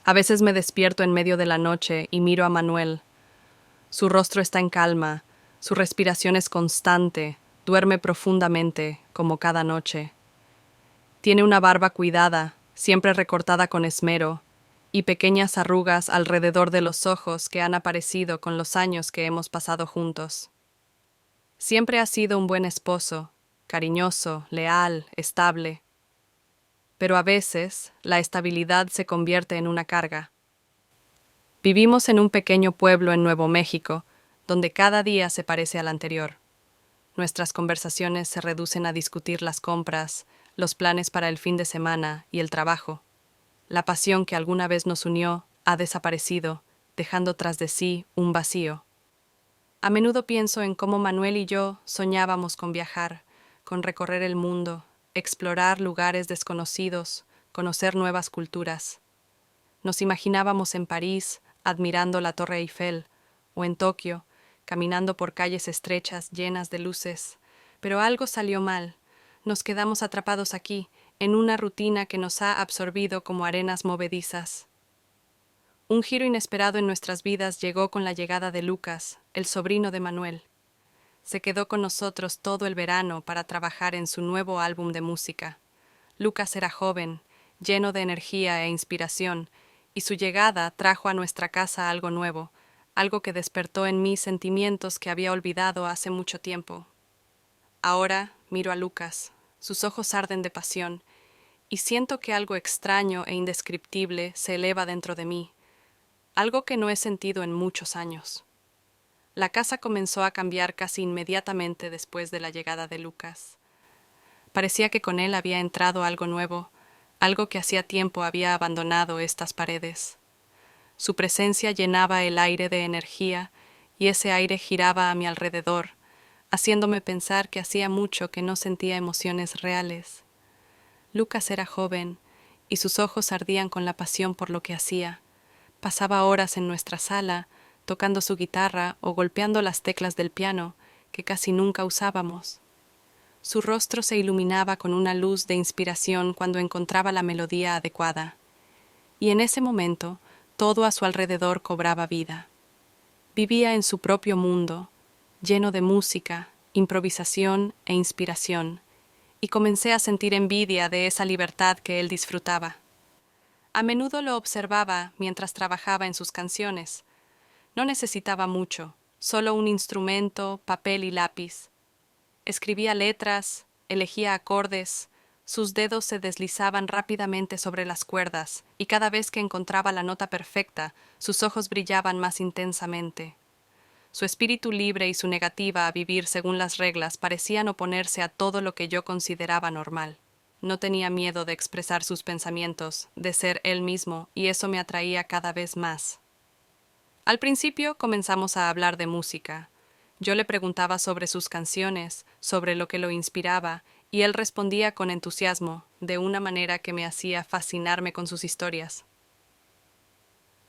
A veces me despierto en medio de la noche y miro a Manuel. Su rostro está en calma, su respiración es constante, duerme profundamente, como cada noche. Tiene una barba cuidada, siempre recortada con esmero, y pequeñas arrugas alrededor de los ojos que han aparecido con los años que hemos pasado juntos. Siempre ha sido un buen esposo, cariñoso, leal, estable. Pero a veces la estabilidad se convierte en una carga. Vivimos en un pequeño pueblo en Nuevo México, donde cada día se parece al anterior. Nuestras conversaciones se reducen a discutir las compras, los planes para el fin de semana y el trabajo. La pasión que alguna vez nos unió ha desaparecido, dejando tras de sí un vacío. A menudo pienso en cómo Manuel y yo soñábamos con viajar, con recorrer el mundo, explorar lugares desconocidos, conocer nuevas culturas. Nos imaginábamos en París, admirando la Torre Eiffel, o en Tokio, caminando por calles estrechas llenas de luces. Pero algo salió mal. Nos quedamos atrapados aquí, en una rutina que nos ha absorbido como arenas movedizas. Un giro inesperado en nuestras vidas llegó con la llegada de Lucas, el sobrino de Manuel. Se quedó con nosotros todo el verano para trabajar en su nuevo álbum de música. Lucas era joven, lleno de energía e inspiración, y su llegada trajo a nuestra casa algo nuevo, algo que despertó en mí sentimientos que había olvidado hace mucho tiempo. Ahora miro a Lucas, sus ojos arden de pasión, y siento que algo extraño e indescriptible se eleva dentro de mí, algo que no he sentido en muchos años. La casa comenzó a cambiar casi inmediatamente después de la llegada de Lucas. Parecía que con él había entrado algo nuevo, algo que hacía tiempo había abandonado estas paredes. Su presencia llenaba el aire de energía y ese aire giraba a mi alrededor, haciéndome pensar que hacía mucho que no sentía emociones reales. Lucas era joven y sus ojos ardían con la pasión por lo que hacía. Pasaba horas en nuestra sala, tocando su guitarra o golpeando las teclas del piano, que casi nunca usábamos. Su rostro se iluminaba con una luz de inspiración cuando encontraba la melodía adecuada. Y en ese momento, todo a su alrededor cobraba vida. Vivía en su propio mundo, lleno de música, improvisación e inspiración, y comencé a sentir envidia de esa libertad que él disfrutaba. A menudo lo observaba mientras trabajaba en sus canciones. No necesitaba mucho, solo un instrumento, papel y lápiz. Escribía letras, elegía acordes, sus dedos se deslizaban rápidamente sobre las cuerdas, y cada vez que encontraba la nota perfecta, sus ojos brillaban más intensamente. Su espíritu libre y su negativa a vivir según las reglas parecían oponerse a todo lo que yo consideraba normal. No tenía miedo de expresar sus pensamientos, de ser él mismo, y eso me atraía cada vez más. Al principio comenzamos a hablar de música. Yo le preguntaba sobre sus canciones, sobre lo que lo inspiraba, y él respondía con entusiasmo, de una manera que me hacía fascinarme con sus historias.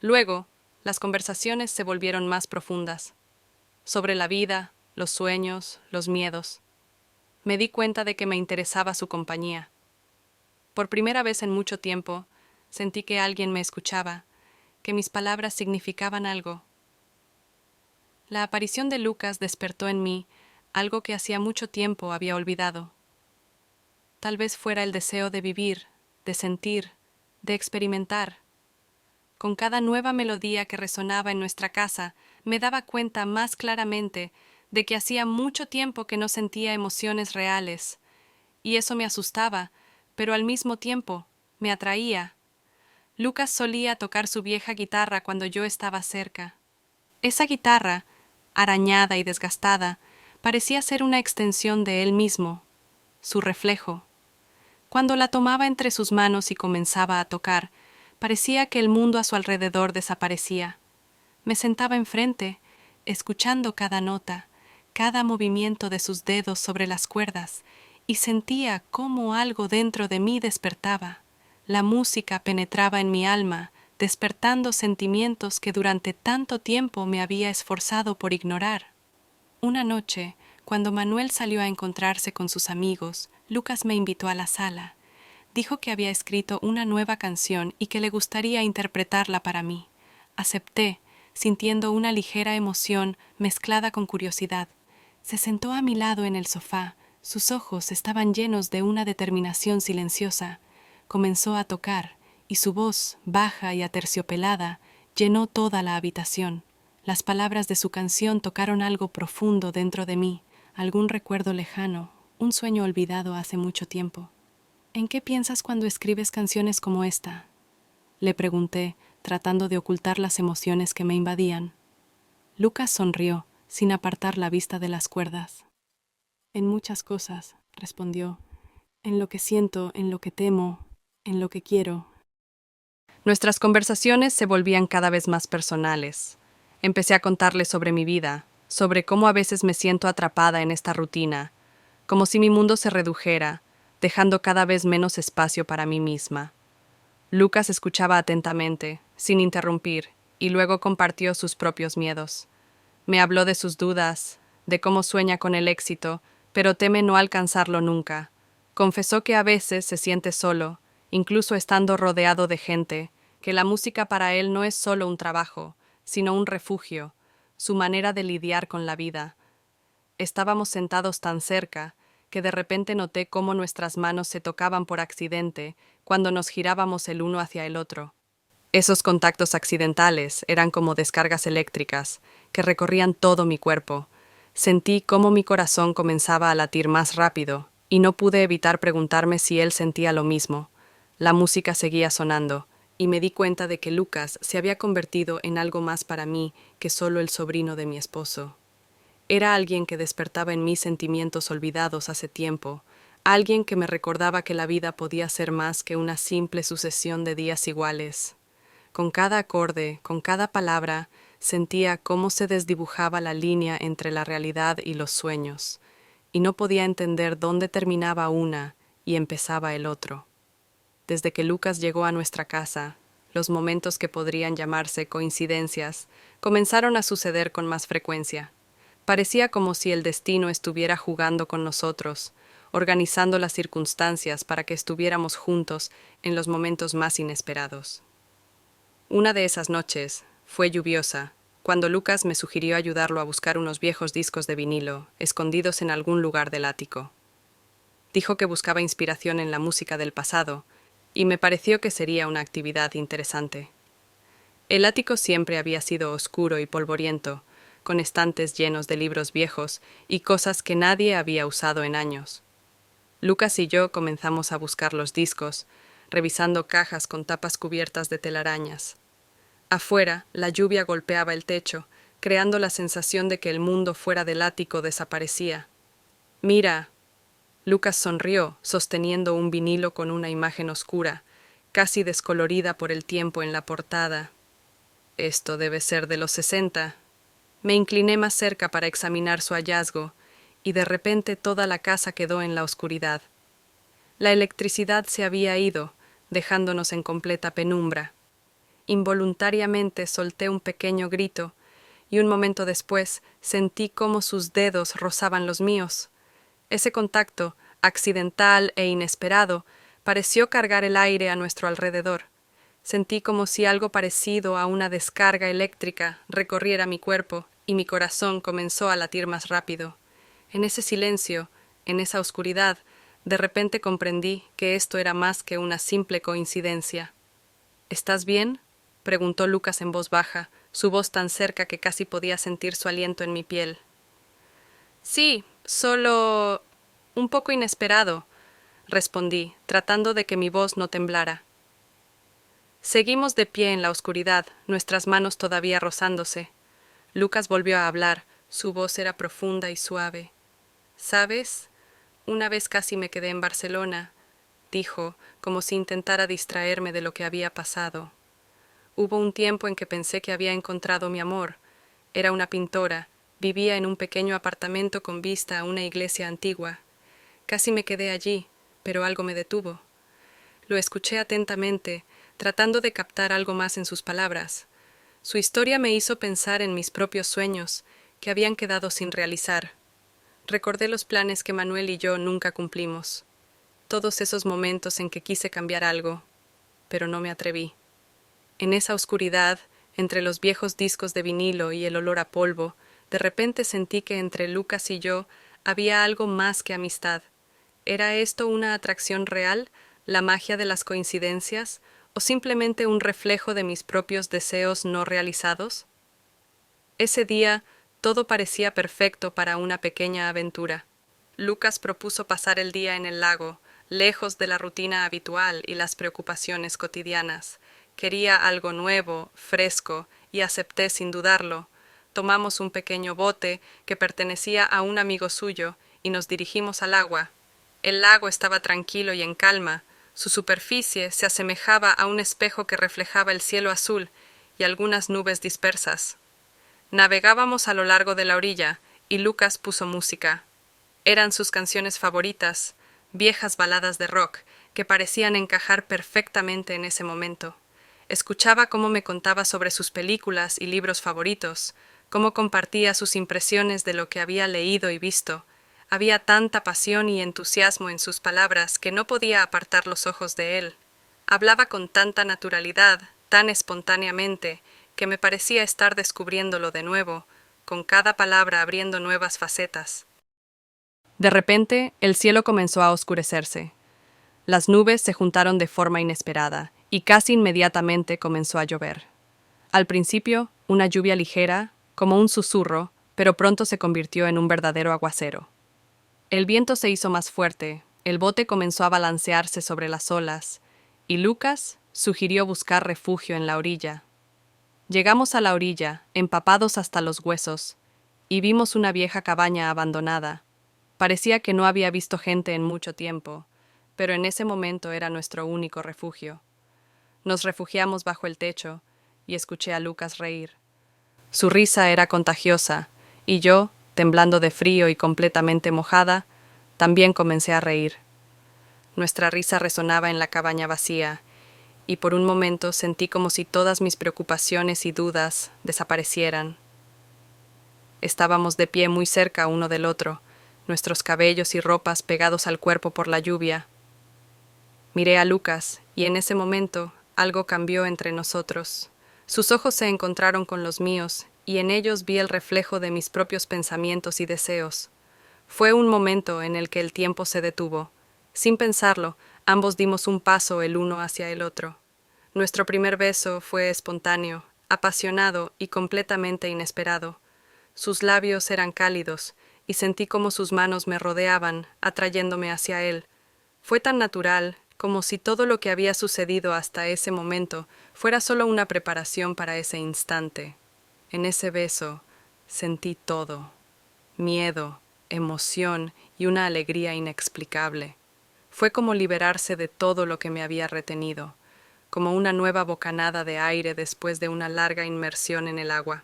Luego, las conversaciones se volvieron más profundas, sobre la vida, los sueños, los miedos. Me di cuenta de que me interesaba su compañía. Por primera vez en mucho tiempo, sentí que alguien me escuchaba, que mis palabras significaban algo. La aparición de Lucas despertó en mí algo que hacía mucho tiempo había olvidado. Tal vez fuera el deseo de vivir, de sentir, de experimentar. Con cada nueva melodía que resonaba en nuestra casa, me daba cuenta más claramente de que hacía mucho tiempo que no sentía emociones reales, y eso me asustaba, pero al mismo tiempo me atraía. Lucas solía tocar su vieja guitarra cuando yo estaba cerca. Esa guitarra, arañada y desgastada, parecía ser una extensión de él mismo, su reflejo. Cuando la tomaba entre sus manos y comenzaba a tocar, parecía que el mundo a su alrededor desaparecía. Me sentaba enfrente, escuchando cada nota, cada movimiento de sus dedos sobre las cuerdas, y sentía cómo algo dentro de mí despertaba. La música penetraba en mi alma, despertando sentimientos que durante tanto tiempo me había esforzado por ignorar. Una noche, cuando Manuel salió a encontrarse con sus amigos, Lucas me invitó a la sala. Dijo que había escrito una nueva canción y que le gustaría interpretarla para mí. Acepté, sintiendo una ligera emoción mezclada con curiosidad. Se sentó a mi lado en el sofá. Sus ojos estaban llenos de una determinación silenciosa. Comenzó a tocar, y su voz, baja y aterciopelada, llenó toda la habitación. Las palabras de su canción tocaron algo profundo dentro de mí, algún recuerdo lejano, un sueño olvidado hace mucho tiempo. ¿En qué piensas cuando escribes canciones como esta?, le pregunté, tratando de ocultar las emociones que me invadían. Lucas sonrió, sin apartar la vista de las cuerdas. En muchas cosas, respondió. En lo que siento, en lo que temo, en lo que quiero. Nuestras conversaciones se volvían cada vez más personales. Empecé a contarle sobre mi vida, sobre cómo a veces me siento atrapada en esta rutina, como si mi mundo se redujera, dejando cada vez menos espacio para mí misma. Lucas escuchaba atentamente, sin interrumpir, y luego compartió sus propios miedos. Me habló de sus dudas, de cómo sueña con el éxito, pero teme no alcanzarlo nunca. Confesó que a veces se siente solo, incluso estando rodeado de gente, que la música para él no es solo un trabajo, sino un refugio, su manera de lidiar con la vida. Estábamos sentados tan cerca, que de repente noté cómo nuestras manos se tocaban por accidente cuando nos girábamos el uno hacia el otro. Esos contactos accidentales eran como descargas eléctricas que recorrían todo mi cuerpo. Sentí cómo mi corazón comenzaba a latir más rápido, y no pude evitar preguntarme si él sentía lo mismo. La música seguía sonando, y me di cuenta de que Lucas se había convertido en algo más para mí que solo el sobrino de mi esposo. Era alguien que despertaba en mí sentimientos olvidados hace tiempo, alguien que me recordaba que la vida podía ser más que una simple sucesión de días iguales. Con cada acorde, con cada palabra, sentía cómo se desdibujaba la línea entre la realidad y los sueños, y no podía entender dónde terminaba una y empezaba el otro. Desde que Lucas llegó a nuestra casa, los momentos que podrían llamarse coincidencias comenzaron a suceder con más frecuencia. Parecía como si el destino estuviera jugando con nosotros, organizando las circunstancias para que estuviéramos juntos en los momentos más inesperados. Una de esas noches fue lluviosa, cuando Lucas me sugirió ayudarlo a buscar unos viejos discos de vinilo, escondidos en algún lugar del ático. Dijo que buscaba inspiración en la música del pasado, y me pareció que sería una actividad interesante. El ático siempre había sido oscuro y polvoriento, con estantes llenos de libros viejos y cosas que nadie había usado en años. Lucas y yo comenzamos a buscar los discos, revisando cajas con tapas cubiertas de telarañas. Afuera, la lluvia golpeaba el techo, creando la sensación de que el mundo fuera del ático desaparecía. «Mira». Lucas sonrió, sosteniendo un vinilo con una imagen oscura, casi descolorida por el tiempo en la portada. «Esto debe ser de los 60». Me incliné más cerca para examinar su hallazgo, y de repente toda la casa quedó en la oscuridad. La electricidad se había ido, dejándonos en completa penumbra. Involuntariamente solté un pequeño grito, y un momento después sentí cómo sus dedos rozaban los míos. Ese contacto, accidental e inesperado, pareció cargar el aire a nuestro alrededor. Sentí como si algo parecido a una descarga eléctrica recorriera mi cuerpo, y mi corazón comenzó a latir más rápido. En ese silencio, en esa oscuridad, de repente comprendí que esto era más que una simple coincidencia. «¿Estás bien?», preguntó Lucas en voz baja, su voz tan cerca que casi podía sentir su aliento en mi piel. «Sí, solo un poco inesperado», respondí, tratando de que mi voz no temblara. Seguimos de pie en la oscuridad, nuestras manos todavía rozándose. Lucas volvió a hablar, su voz era profunda y suave. «¿Sabes? Una vez casi me quedé en Barcelona», dijo, como si intentara distraerme de lo que había pasado. «Hubo un tiempo en que pensé que había encontrado mi amor. Era una pintora, vivía en un pequeño apartamento con vista a una iglesia antigua. Casi me quedé allí, pero algo me detuvo». Lo escuché atentamente, tratando de captar algo más en sus palabras. Su historia me hizo pensar en mis propios sueños, que habían quedado sin realizar. Recordé los planes que Manuel y yo nunca cumplimos. todos esos momentos en que quise cambiar algo, pero no me atreví. En esa oscuridad, entre los viejos discos de vinilo y el olor a polvo, de repente sentí que entre Lucas y yo había algo más que amistad. ¿Era esto una atracción real, la magia de las coincidencias, o simplemente un reflejo de mis propios deseos no realizados? Ese día todo parecía perfecto para una pequeña aventura. Lucas propuso pasar el día en el lago, lejos de la rutina habitual y las preocupaciones cotidianas. Quería algo nuevo, fresco, y acepté sin dudarlo. Tomamos un pequeño bote que pertenecía a un amigo suyo y nos dirigimos al agua. El lago estaba tranquilo y en calma. Su superficie se asemejaba a un espejo que reflejaba el cielo azul y algunas nubes dispersas. Navegábamos a lo largo de la orilla y Lucas puso música. Eran sus canciones favoritas, viejas baladas de rock que parecían encajar perfectamente en ese momento. Escuchaba cómo me contaba sobre sus películas y libros favoritos, cómo compartía sus impresiones de lo que había leído y visto. Había tanta pasión y entusiasmo en sus palabras que no podía apartar los ojos de él. Hablaba con tanta naturalidad, tan espontáneamente, que me parecía estar descubriéndolo de nuevo, con cada palabra abriendo nuevas facetas. De repente, el cielo comenzó a oscurecerse. Las nubes se juntaron de forma inesperada, y casi inmediatamente comenzó a llover. Al principio, una lluvia ligera, como un susurro, pero pronto se convirtió en un verdadero aguacero. El viento se hizo más fuerte, el bote comenzó a balancearse sobre las olas, y Lucas sugirió buscar refugio en la orilla. Llegamos a la orilla, empapados hasta los huesos, y vimos una vieja cabaña abandonada. Parecía que no había visto gente en mucho tiempo, pero en ese momento era nuestro único refugio. Nos refugiamos bajo el techo, y escuché a Lucas reír. Su risa era contagiosa, y yo, temblando de frío y completamente mojada, también comencé a reír. Nuestra risa resonaba en la cabaña vacía, y por un momento sentí como si todas mis preocupaciones y dudas desaparecieran. Estábamos de pie muy cerca uno del otro, nuestros cabellos y ropas pegados al cuerpo por la lluvia. Miré a Lucas, y en ese momento algo cambió entre nosotros. Sus ojos se encontraron con los míos, y en ellos vi el reflejo de mis propios pensamientos y deseos. Fue un momento en el que el tiempo se detuvo. Sin pensarlo, ambos dimos un paso el uno hacia el otro. Nuestro primer beso fue espontáneo, apasionado y completamente inesperado. Sus labios eran cálidos, y sentí como sus manos me rodeaban, atrayéndome hacia él. Fue tan natural, como si todo lo que había sucedido hasta ese momento fuera solo una preparación para ese instante. En ese beso sentí todo: miedo, emoción y una alegría inexplicable. Fue como liberarse de todo lo que me había retenido, como una nueva bocanada de aire después de una larga inmersión en el agua.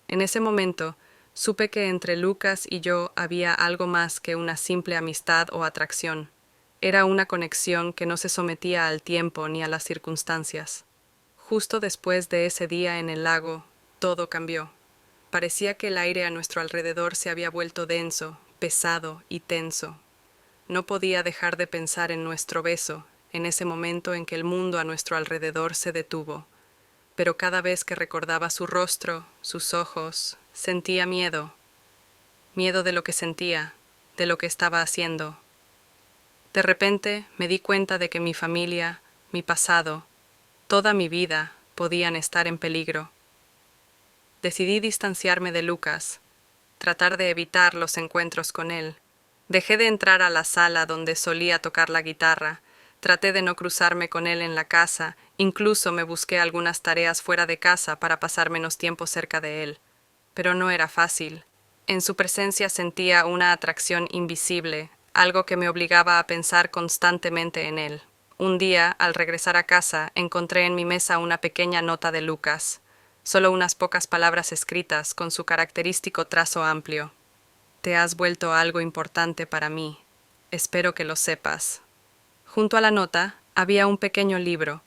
En ese momento, supe que entre Lucas y yo había algo más que una simple amistad o atracción. Era una conexión que no se sometía al tiempo ni a las circunstancias. Justo después de ese día en el lago, todo cambió. Parecía que el aire a nuestro alrededor se había vuelto denso, pesado y tenso. No podía dejar de pensar en nuestro beso, en ese momento en que el mundo a nuestro alrededor se detuvo. Pero cada vez que recordaba su rostro, sus ojos, sentía miedo. Miedo de lo que sentía, de lo que estaba haciendo. De repente me di cuenta de que mi familia, mi pasado, toda mi vida podían estar en peligro. Decidí distanciarme de Lucas, tratar de evitar los encuentros con él. Dejé de entrar a la sala donde solía tocar la guitarra, traté de no cruzarme con él en la casa, incluso me busqué algunas tareas fuera de casa para pasar menos tiempo cerca de él. Pero no era fácil. En su presencia sentía una atracción invisible, algo que me obligaba a pensar constantemente en él. Un día, al regresar a casa, encontré en mi mesa una pequeña nota de Lucas. Solo unas pocas palabras escritas con su característico trazo amplio. Te has vuelto algo importante para mí. Espero que lo sepas. Junto a la nota había un pequeño libro,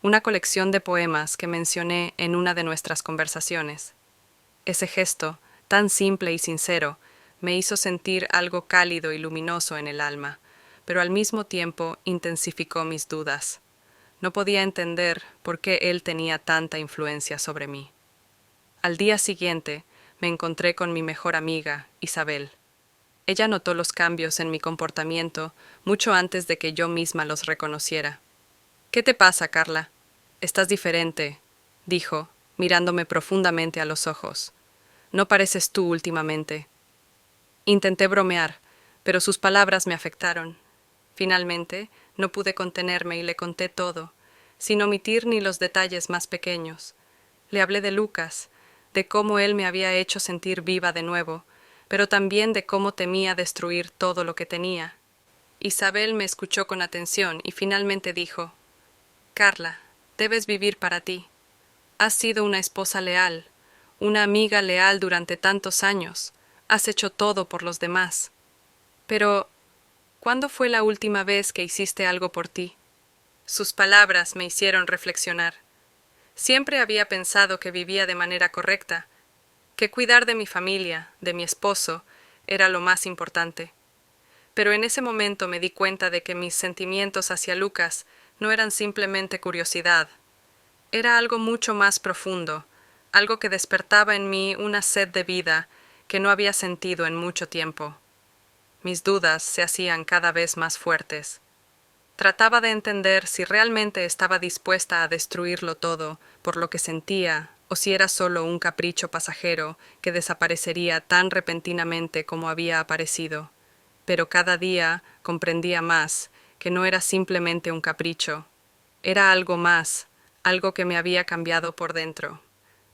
una colección de poemas que mencioné en una de nuestras conversaciones. Ese gesto, tan simple y sincero, me hizo sentir algo cálido y luminoso en el alma. pero al mismo tiempo intensificó mis dudas. No podía entender por qué él tenía tanta influencia sobre mí. Al día siguiente me encontré con mi mejor amiga, Isabel. Ella notó los cambios en mi comportamiento mucho antes de que yo misma los reconociera. «¿Qué te pasa, Carla? Estás diferente», dijo, mirándome profundamente a los ojos. «No pareces tú últimamente». Intenté bromear, pero sus palabras me afectaron. Finalmente, no pude contenerme y le conté todo, sin omitir ni los detalles más pequeños. Le hablé de Lucas, de cómo él me había hecho sentir viva de nuevo, pero también de cómo temía destruir todo lo que tenía. Isabel me escuchó con atención y finalmente dijo: «Carla, debes vivir para ti. Has sido una esposa leal, una amiga leal durante tantos años. Has hecho todo por los demás. Pero, ¿cuándo fue la última vez que hiciste algo por ti?». Sus palabras me hicieron reflexionar. Siempre había pensado que vivía de manera correcta, que cuidar de mi familia, de mi esposo, era lo más importante. Pero en ese momento me di cuenta de que mis sentimientos hacia Lucas no eran simplemente curiosidad. Era algo mucho más profundo, algo que despertaba en mí una sed de vida que no había sentido en mucho tiempo. Mis dudas se hacían cada vez más fuertes. Trataba de entender si realmente estaba dispuesta a destruirlo todo por lo que sentía, o si era solo un capricho pasajero que desaparecería tan repentinamente como había aparecido. Pero cada día comprendía más que no era simplemente un capricho. Era algo más, algo que me había cambiado por dentro.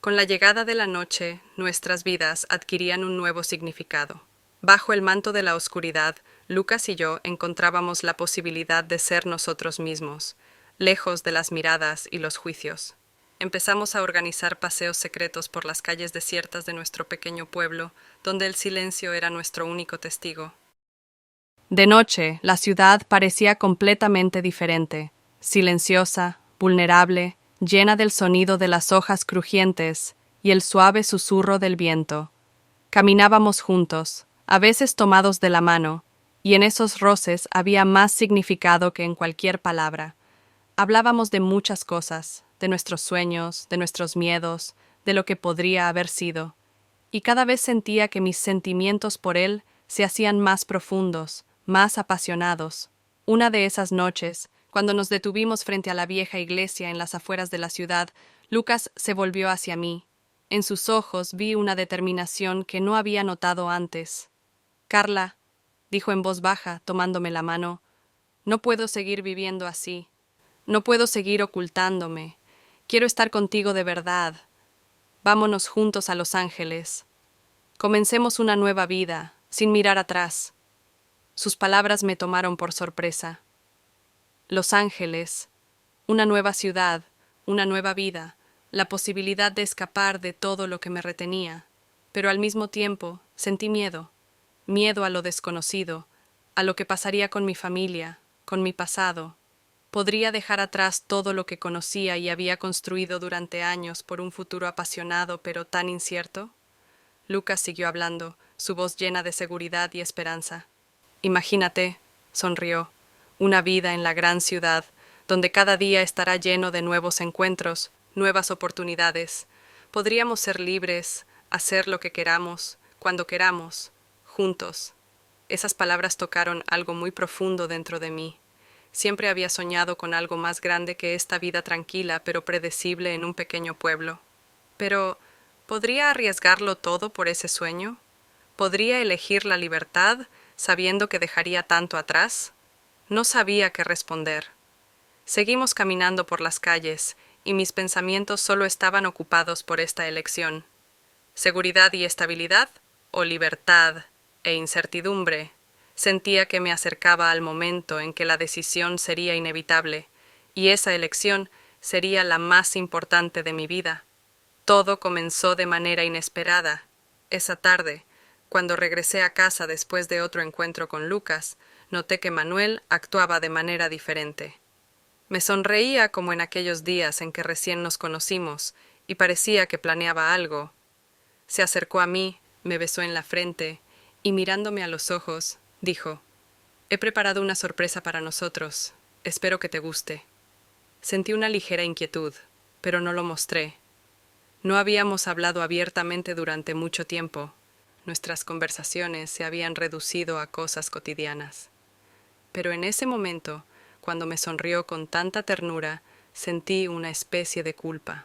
Con la llegada de la noche, nuestras vidas adquirían un nuevo significado. Bajo el manto de la oscuridad, Lucas y yo encontrábamos la posibilidad de ser nosotros mismos, lejos de las miradas y los juicios. Empezamos a organizar paseos secretos por las calles desiertas de nuestro pequeño pueblo, donde el silencio era nuestro único testigo. De noche, la ciudad parecía completamente diferente, silenciosa, vulnerable, llena del sonido de las hojas crujientes y el suave susurro del viento. Caminábamos juntos, a veces tomados de la mano, y en esos roces había más significado que en cualquier palabra. Hablábamos de muchas cosas, de nuestros sueños, de nuestros miedos, de lo que podría haber sido, y cada vez sentía que mis sentimientos por él se hacían más profundos, más apasionados. Una de esas noches, cuando nos detuvimos frente a la vieja iglesia en las afueras de la ciudad, Lucas se volvió hacia mí. En sus ojos vi una determinación que no había notado antes. «Carla», dijo en voz baja, tomándome la mano, «no puedo seguir viviendo así. No puedo seguir ocultándome. Quiero estar contigo de verdad. Vámonos juntos a Los Ángeles. Comencemos una nueva vida, sin mirar atrás». Sus palabras me tomaron por sorpresa. Los Ángeles, una nueva ciudad, una nueva vida, la posibilidad de escapar de todo lo que me retenía, pero al mismo tiempo sentí miedo, miedo a lo desconocido, a lo que pasaría con mi familia, con mi pasado. ¿Podría dejar atrás todo lo que conocía y había construido durante años por un futuro apasionado pero tan incierto? Lucas siguió hablando, su voz llena de seguridad y esperanza. «Imagínate», sonrió, «una vida en la gran ciudad, donde cada día estará lleno de nuevos encuentros, nuevas oportunidades. Podríamos ser libres, hacer lo que queramos, cuando queramos, juntos». Esas palabras tocaron algo muy profundo dentro de mí. Siempre había soñado con algo más grande que esta vida tranquila pero predecible en un pequeño pueblo. Pero, ¿podría arriesgarlo todo por ese sueño? ¿Podría elegir la libertad, sabiendo que dejaría tanto atrás? No sabía qué responder. Seguimos caminando por las calles, y mis pensamientos solo estaban ocupados por esta elección. ¿Seguridad y estabilidad? ¿O libertad e incertidumbre? Sentía que me acercaba al momento en que la decisión sería inevitable, y esa elección sería la más importante de mi vida. Todo comenzó de manera inesperada. Esa tarde, cuando regresé a casa después de otro encuentro con Lucas, noté que Manuel actuaba de manera diferente. Me sonreía como en aquellos días en que recién nos conocimos, y parecía que planeaba algo. Se acercó a mí, me besó en la frente, y mirándome a los ojos, dijo: He preparado una sorpresa para nosotros. Espero que te guste. Sentí una ligera inquietud, pero no lo mostré. No habíamos hablado abiertamente durante mucho tiempo. Nuestras conversaciones se habían reducido a cosas cotidianas. Pero en ese momento, cuando me sonrió con tanta ternura, sentí una especie de culpa.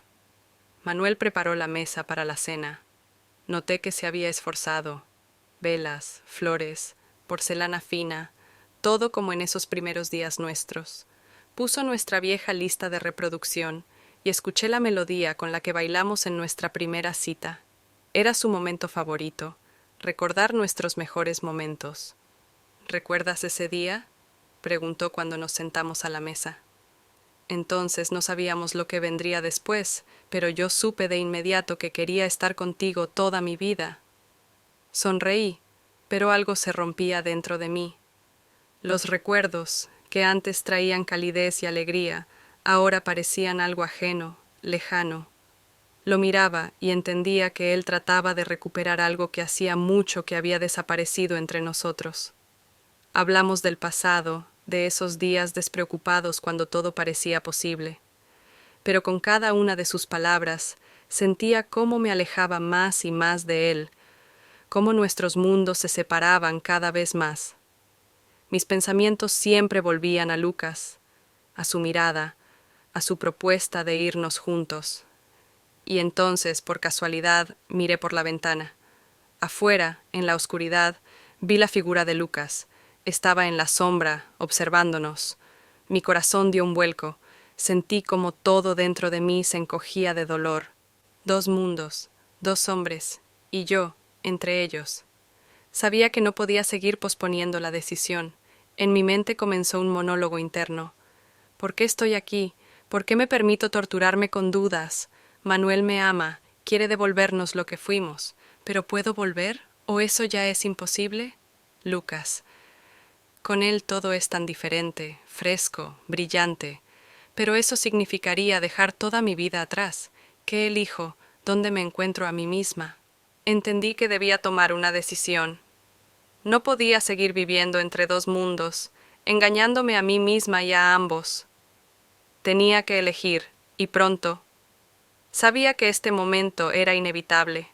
Manuel preparó la mesa para la cena. Noté que se había esforzado. Velas, flores, porcelana fina, todo como en esos primeros días nuestros. Puso nuestra vieja lista de reproducción y escuché la melodía con la que bailamos en nuestra primera cita. Era su momento favorito, recordar nuestros mejores momentos. ¿Recuerdas ese día?, preguntó cuando nos sentamos a la mesa. Entonces no sabíamos lo que vendría después, pero yo supe de inmediato que quería estar contigo toda mi vida. Sonreí, pero algo se rompía dentro de mí. Los recuerdos, que antes traían calidez y alegría, ahora parecían algo ajeno, lejano. Lo miraba y entendía que él trataba de recuperar algo que hacía mucho que había desaparecido entre nosotros. Hablamos del pasado, de esos días despreocupados cuando todo parecía posible. Pero con cada una de sus palabras sentía cómo me alejaba más y más de él, cómo nuestros mundos se separaban cada vez más. Mis pensamientos siempre volvían a Lucas, a su mirada, a su propuesta de irnos juntos. Y entonces, por casualidad, miré por la ventana. Afuera, en la oscuridad, vi la figura de Lucas. Estaba en la sombra, observándonos. Mi corazón dio un vuelco. Sentí como todo dentro de mí se encogía de dolor. 2 mundos, 2 hombres, y yo, entre ellos. Sabía que no podía seguir posponiendo la decisión. En mi mente comenzó un monólogo interno. ¿Por qué estoy aquí? ¿Por qué me permito torturarme con dudas? Manuel me ama, quiere devolvernos lo que fuimos. ¿Pero puedo volver? ¿O eso ya es imposible? Lucas. Con él todo es tan diferente, fresco, brillante. Pero eso significaría dejar toda mi vida atrás. ¿Qué elijo? ¿Dónde me encuentro a mí misma? Entendí que debía tomar una decisión. No podía seguir viviendo entre 2 mundos, engañándome a mí misma y a ambos. Tenía que elegir, y pronto. Sabía que este momento era inevitable.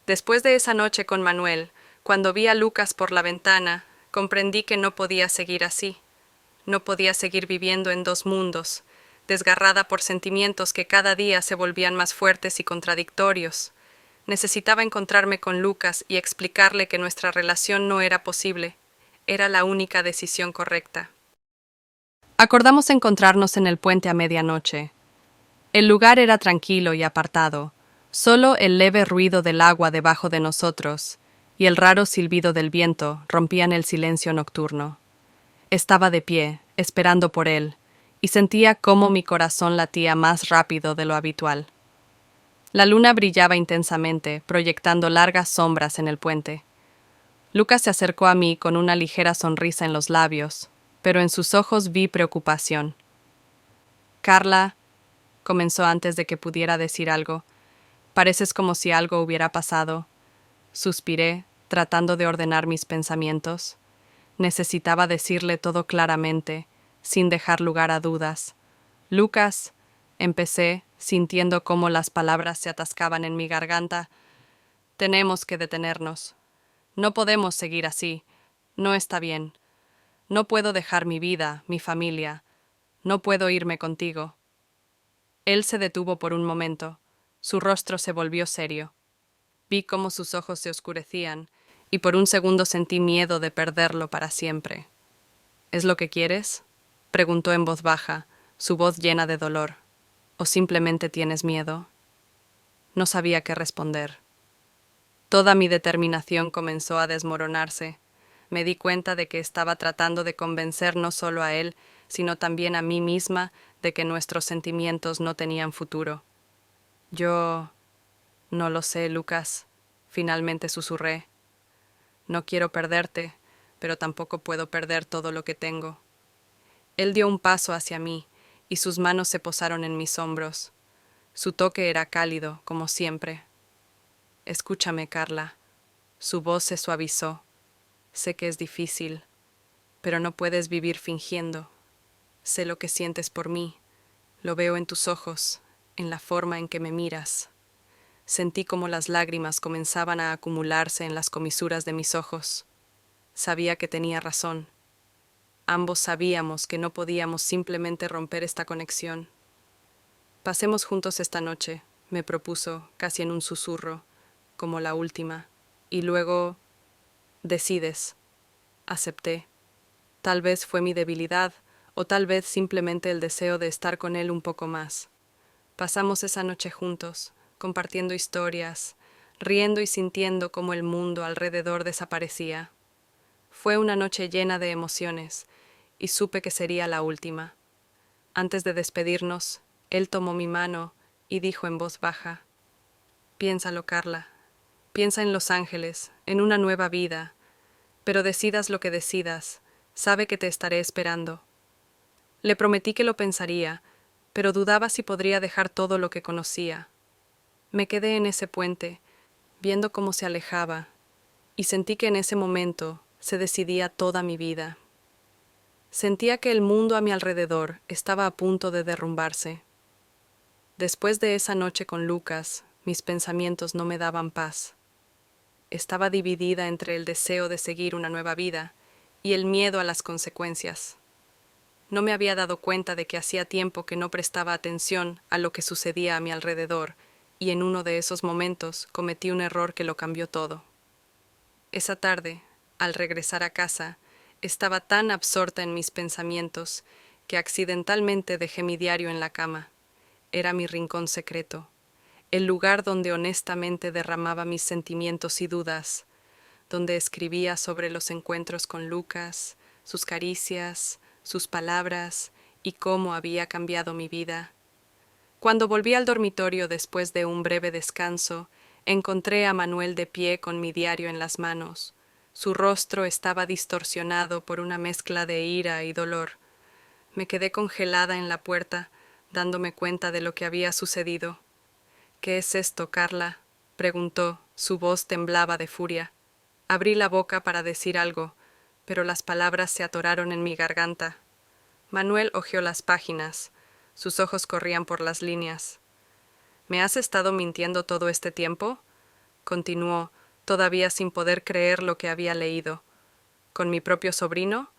Después de esa noche con Manuel, cuando vi a Lucas por la ventana, comprendí que no podía seguir así. No podía seguir viviendo en 2 mundos, desgarrada por sentimientos que cada día se volvían más fuertes y contradictorios. Necesitaba encontrarme con Lucas y explicarle que nuestra relación no era posible. Era la única decisión correcta. Acordamos encontrarnos en el puente a medianoche. El lugar era tranquilo y apartado, solo el leve ruido del agua debajo de nosotros y el raro silbido del viento rompían el silencio nocturno. Estaba de pie, esperando por él, y sentía cómo mi corazón latía más rápido de lo habitual. La luna brillaba intensamente, proyectando largas sombras en el puente. Lucas se acercó a mí con una ligera sonrisa en los labios, pero en sus ojos vi preocupación. Carla, comenzó antes de que pudiera decir algo, pareces como si algo hubiera pasado. Suspiré, tratando de ordenar mis pensamientos. Necesitaba decirle todo claramente, sin dejar lugar a dudas. Lucas, empecé, sintiendo cómo las palabras se atascaban en mi garganta. Tenemos que detenernos. No podemos seguir así. No está bien. No puedo dejar mi vida, mi familia. No puedo irme contigo. Él se detuvo por un momento. Su rostro se volvió serio. Vi cómo sus ojos se oscurecían, y por un segundo sentí miedo de perderlo para siempre. ¿Es lo que quieres?, preguntó en voz baja, su voz llena de dolor. ¿O simplemente tienes miedo? No sabía qué responder. Toda mi determinación comenzó a desmoronarse. Me di cuenta de que estaba tratando de convencer no solo a él, sino también a mí misma de que nuestros sentimientos no tenían futuro. Yo... no lo sé, Lucas, finalmente susurré. No quiero perderte, pero tampoco puedo perder todo lo que tengo. Él dio un paso hacia mí, y sus manos se posaron en mis hombros. Su toque era cálido, como siempre. Escúchame, Carla. Su voz se suavizó. Sé que es difícil. pero no puedes vivir fingiendo. Sé lo que sientes por mí, lo veo en tus ojos, en la forma en que me miras. Sentí como las lágrimas comenzaban a acumularse en las comisuras de mis ojos. Sabía que tenía razón. Ambos sabíamos que no podíamos simplemente romper esta conexión. Pasemos juntos esta noche, me propuso, casi en un susurro, como la última, y luego decides. Acepté. Tal vez fue mi debilidad, o tal vez simplemente el deseo de estar con él un poco más. Pasamos esa noche juntos, compartiendo historias, riendo y sintiendo cómo el mundo alrededor desaparecía. Fue una noche llena de emociones, y supe que sería la última. Antes de despedirnos, él tomó mi mano y dijo en voz baja: «Piénsalo, Carla. Piensa en Los Ángeles, en una nueva vida. Pero decidas lo que decidas, sabe que te estaré esperando». Le prometí que lo pensaría, pero dudaba si podría dejar todo lo que conocía. Me quedé en ese puente, viendo cómo se alejaba, y sentí que en ese momento se decidía toda mi vida. Sentía que el mundo a mi alrededor estaba a punto de derrumbarse. Después de esa noche con Lucas, mis pensamientos no me daban paz. Estaba dividida entre el deseo de seguir una nueva vida y el miedo a las consecuencias. No me había dado cuenta de que hacía tiempo que no prestaba atención a lo que sucedía a mi alrededor, y en uno de esos momentos cometí un error que lo cambió todo. Esa tarde, al regresar a casa, estaba tan absorta en mis pensamientos que accidentalmente dejé mi diario en la cama. Era mi rincón secreto, el lugar donde honestamente derramaba mis sentimientos y dudas, donde escribía sobre los encuentros con Lucas, sus caricias, sus palabras y cómo había cambiado mi vida. Cuando volví al dormitorio después de un breve descanso, encontré a Manuel de pie con mi diario en las manos. Su rostro estaba distorsionado por una mezcla de ira y dolor. Me quedé congelada en la puerta, dándome cuenta de lo que había sucedido. «¿Qué es esto, Carla?», preguntó, su voz temblaba de furia. Abrí la boca para decir algo, pero las palabras se atoraron en mi garganta. Manuel hojeó las páginas. Sus ojos corrían por las líneas. «¿Me has estado mintiendo todo este tiempo?», continuó, todavía sin poder creer lo que había leído. «¿Con mi propio sobrino?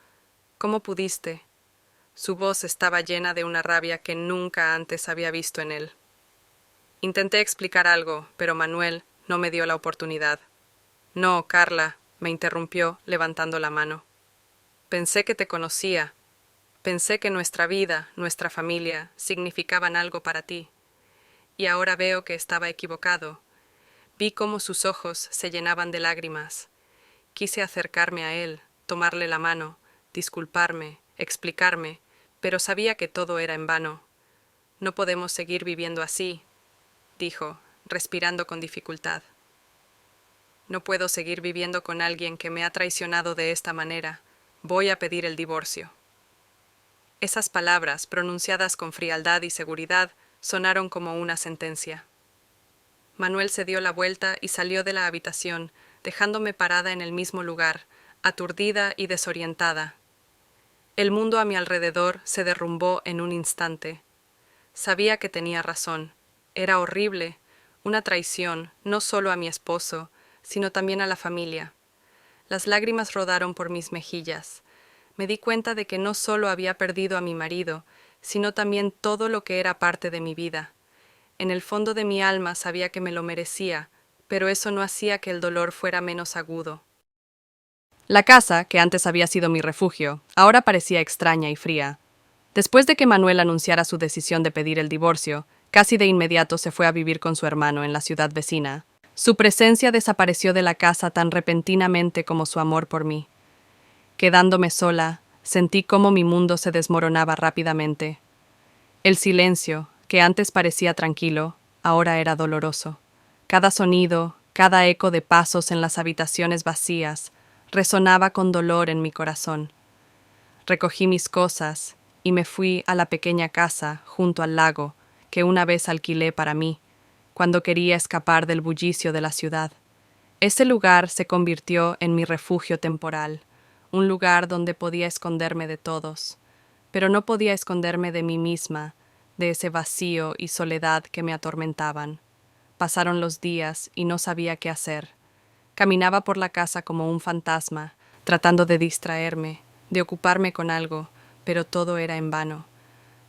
¿Cómo pudiste?». Su voz estaba llena de una rabia que nunca antes había visto en él. Intenté explicar algo, pero Manuel no me dio la oportunidad. «No, Carla», me interrumpió, levantando la mano. «Pensé que te conocía. Pensé que nuestra vida, nuestra familia, significaban algo para ti. Y ahora veo que estaba equivocado». Vi cómo sus ojos se llenaban de lágrimas. Quise acercarme a él, tomarle la mano, disculparme, explicarme, pero sabía que todo era en vano. «No podemos seguir viviendo así», dijo, respirando con dificultad. «No puedo seguir viviendo con alguien que me ha traicionado de esta manera. Voy a pedir el divorcio». Esas palabras, pronunciadas con frialdad y seguridad, sonaron como una sentencia. Manuel se dio la vuelta y salió de la habitación, dejándome parada en el mismo lugar, aturdida y desorientada. El mundo a mi alrededor se derrumbó en un instante. Sabía que tenía razón. Era horrible, una traición, no solo a mi esposo, sino también a la familia. Las lágrimas rodaron por mis mejillas. Me di cuenta de que no solo había perdido a mi marido, sino también todo lo que era parte de mi vida. En el fondo de mi alma sabía que me lo merecía, pero eso no hacía que el dolor fuera menos agudo. La casa, que antes había sido mi refugio, ahora parecía extraña y fría. Después de que Manuel anunciara su decisión de pedir el divorcio, casi de inmediato se fue a vivir con su hermano en la ciudad vecina. Su presencia desapareció de la casa tan repentinamente como su amor por mí. Quedándome sola, sentí cómo mi mundo se desmoronaba rápidamente. El silencio, que antes parecía tranquilo, ahora era doloroso. Cada sonido, cada eco de pasos en las habitaciones vacías, resonaba con dolor en mi corazón. Recogí mis cosas y me fui a la pequeña casa junto al lago que una vez alquilé para mí, cuando quería escapar del bullicio de la ciudad. Ese lugar se convirtió en mi refugio temporal, un lugar donde podía esconderme de todos, pero no podía esconderme de mí misma, de ese vacío y soledad que me atormentaban. Pasaron los días y no sabía qué hacer. Caminaba por la casa como un fantasma, tratando de distraerme, de ocuparme con algo, pero todo era en vano.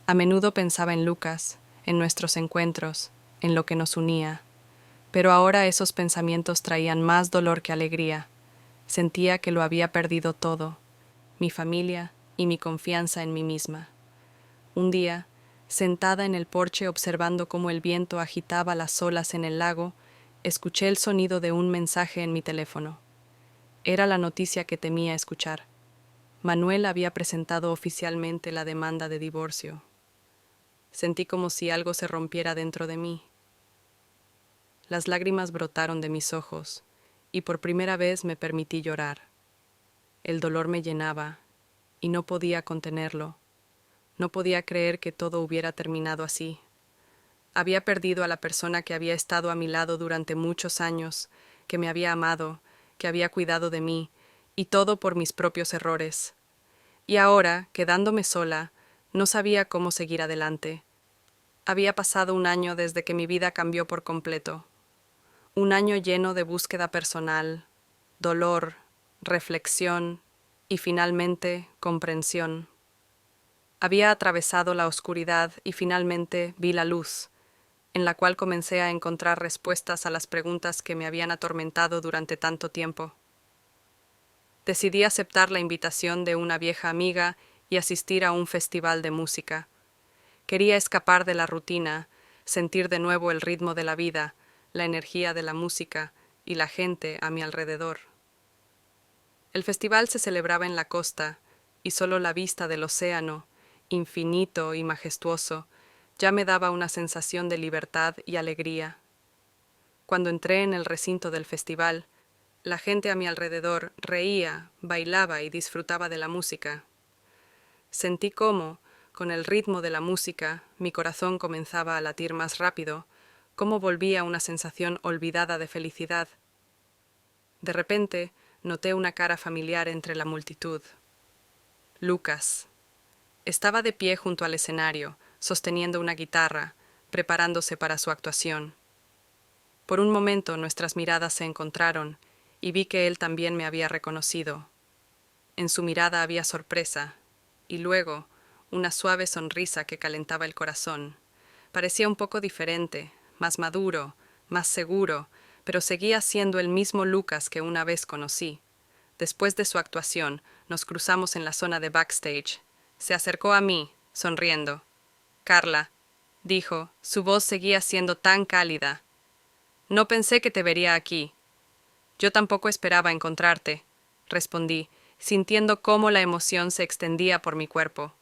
A menudo pensaba en Lucas, en nuestros encuentros, en lo que nos unía. Pero ahora esos pensamientos traían más dolor que alegría. Sentía que lo había perdido todo, mi familia y mi confianza en mí misma. Un día, sentada en el porche observando cómo el viento agitaba las olas en el lago, escuché el sonido de un mensaje en mi teléfono. Era la noticia que temía escuchar. Manuel había presentado oficialmente la demanda de divorcio. Sentí como si algo se rompiera dentro de mí. Las lágrimas brotaron de mis ojos, y por primera vez me permití llorar. El dolor me llenaba, y no podía contenerlo. No podía creer que todo hubiera terminado así. Había perdido a la persona que había estado a mi lado durante muchos años, que me había amado, que había cuidado de mí, y todo por mis propios errores. Y ahora, quedándome sola, no sabía cómo seguir adelante. Había pasado un año desde que mi vida cambió por completo. Un año lleno de búsqueda personal, dolor, reflexión y finalmente comprensión. Había atravesado la oscuridad y finalmente vi la luz, en la cual comencé a encontrar respuestas a las preguntas que me habían atormentado durante tanto tiempo. Decidí aceptar la invitación de una vieja amiga y asistir a un festival de música. Quería escapar de la rutina, sentir de nuevo el ritmo de la vida, la energía de la música y la gente a mi alrededor. El festival se celebraba en la costa, y solo la vista del océano, infinito y majestuoso, ya me daba una sensación de libertad y alegría. Cuando entré en el recinto del festival, la gente a mi alrededor reía, bailaba y disfrutaba de la música. Sentí cómo, con el ritmo de la música, mi corazón comenzaba a latir más rápido, cómo volvía una sensación olvidada de felicidad. De repente, noté una cara familiar entre la multitud. Lucas. Estaba de pie junto al escenario, sosteniendo una guitarra, preparándose para su actuación. Por un momento nuestras miradas se encontraron, y vi que él también me había reconocido. En su mirada había sorpresa, y luego una suave sonrisa que calentaba el corazón. Parecía un poco diferente, más maduro, más seguro, pero seguía siendo el mismo Lucas que una vez conocí. Después de su actuación, nos cruzamos en la zona de backstage. Se acercó a mí, sonriendo. «Carla», dijo, su voz seguía siendo tan cálida. «No pensé que te vería aquí». «Yo tampoco esperaba encontrarte», respondí, sintiendo cómo la emoción se extendía por mi cuerpo.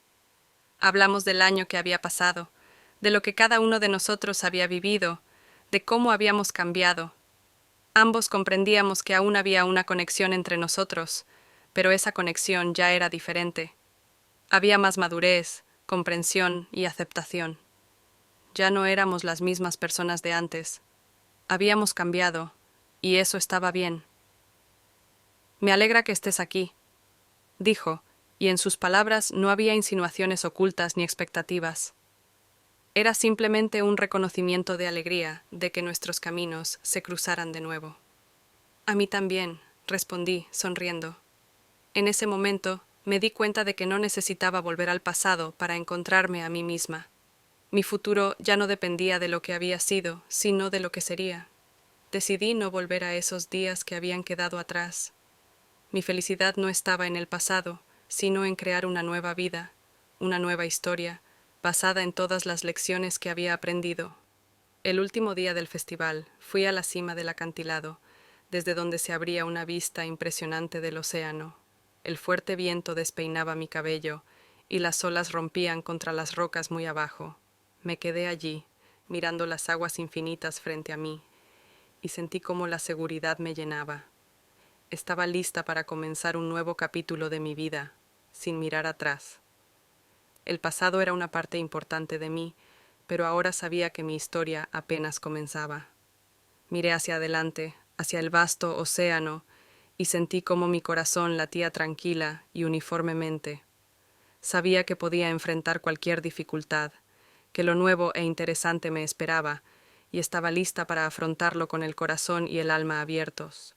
Hablamos del año que había pasado, de lo que cada uno de nosotros había vivido, de cómo habíamos cambiado. Ambos comprendíamos que aún había una conexión entre nosotros, pero esa conexión ya era diferente. Había más madurez, comprensión y aceptación. Ya no éramos las mismas personas de antes. Habíamos cambiado, y eso estaba bien. «Me alegra que estés aquí», dijo, y en sus palabras no había insinuaciones ocultas ni expectativas. Era simplemente un reconocimiento de alegría de que nuestros caminos se cruzaran de nuevo. «A mí también», respondí, sonriendo. En ese momento me di cuenta de que no necesitaba volver al pasado para encontrarme a mí misma. Mi futuro ya no dependía de lo que había sido, sino de lo que sería. Decidí no volver a esos días que habían quedado atrás. Mi felicidad no estaba en el pasado, sino en crear una nueva vida, una nueva historia, basada en todas las lecciones que había aprendido. El último día del festival fui a la cima del acantilado, desde donde se abría una vista impresionante del océano. El fuerte viento despeinaba mi cabello, y las olas rompían contra las rocas muy abajo. Me quedé allí, mirando las aguas infinitas frente a mí, y sentí cómo la seguridad me llenaba. Estaba lista para comenzar un nuevo capítulo de mi vida, sin mirar atrás. El pasado era una parte importante de mí, pero ahora sabía que mi historia apenas comenzaba. Miré hacia adelante, hacia el vasto océano, y sentí cómo mi corazón latía tranquila y uniformemente. Sabía que podía enfrentar cualquier dificultad, que lo nuevo e interesante me esperaba, y estaba lista para afrontarlo con el corazón y el alma abiertos.